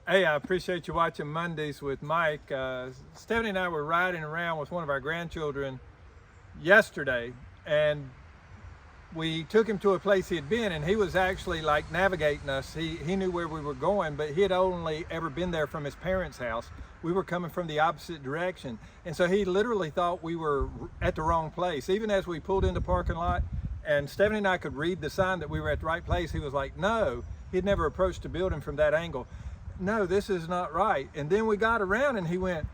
Hey, I appreciate you watching Mondays with Mike. Stephanie and I were riding around with one of our grandchildren yesterday, and we took him to a place he had been, and he was actually like navigating us. He knew where we were going, but he had only ever been there from his parents' house. We were coming from the opposite direction, and so he literally thought we were at the wrong place. Even as we pulled into the parking lot and Stephanie and I could read the sign that we were at the right place, he was like, no, he'd never approached the building from that angle. No, this is not right. And then we got around and he went,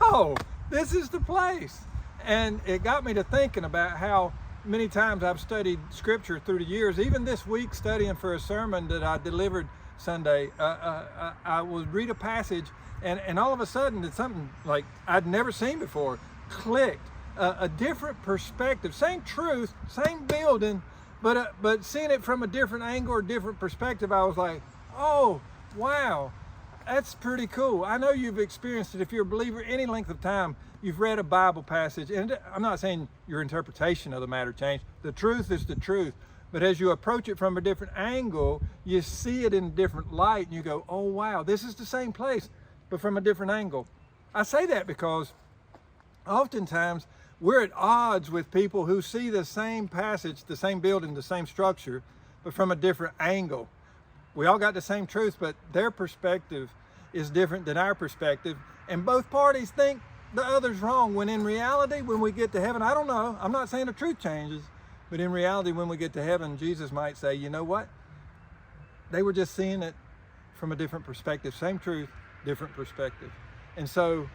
oh, this is the place. And it got me to thinking about how many times I've studied scripture through the years. Even this week, studying for a sermon that I delivered Sunday, I would read a passage, and all of a sudden it's something like I'd never seen before clicked. A different perspective, same truth, same building, but seeing it from a different angle or different perspective, I was like, oh, wow, that's pretty cool. I know you've experienced it. If you're a believer any length of time, you've read a Bible passage, and I'm not saying your interpretation of the matter changed. The truth is the truth. But as you approach it from a different angle, you see it in a different light, and you go, oh, wow, this is the same place, but from a different angle. I say that because oftentimes we're at odds with people who see the same passage, the same building, the same structure, but from a different angle. We all got the same truth, but their perspective is different than our perspective, and both parties think the other's wrong, when in reality, when we get to heaven, I don't know, I'm not saying the truth changes, but in reality, when we get to heaven, Jesus might say, you know what? They were just seeing it from a different perspective. Same truth, different perspective. And so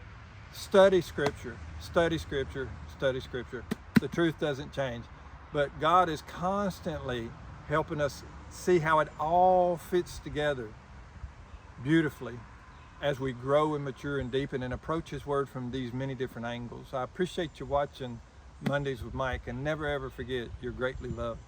study scripture, study scripture, study scripture. The truth doesn't change, but God is constantly helping us see how it all fits together beautifully as we grow and mature and deepen and approach His Word from these many different angles. I appreciate you watching Mondays with Mike, and never ever forget, you're greatly loved.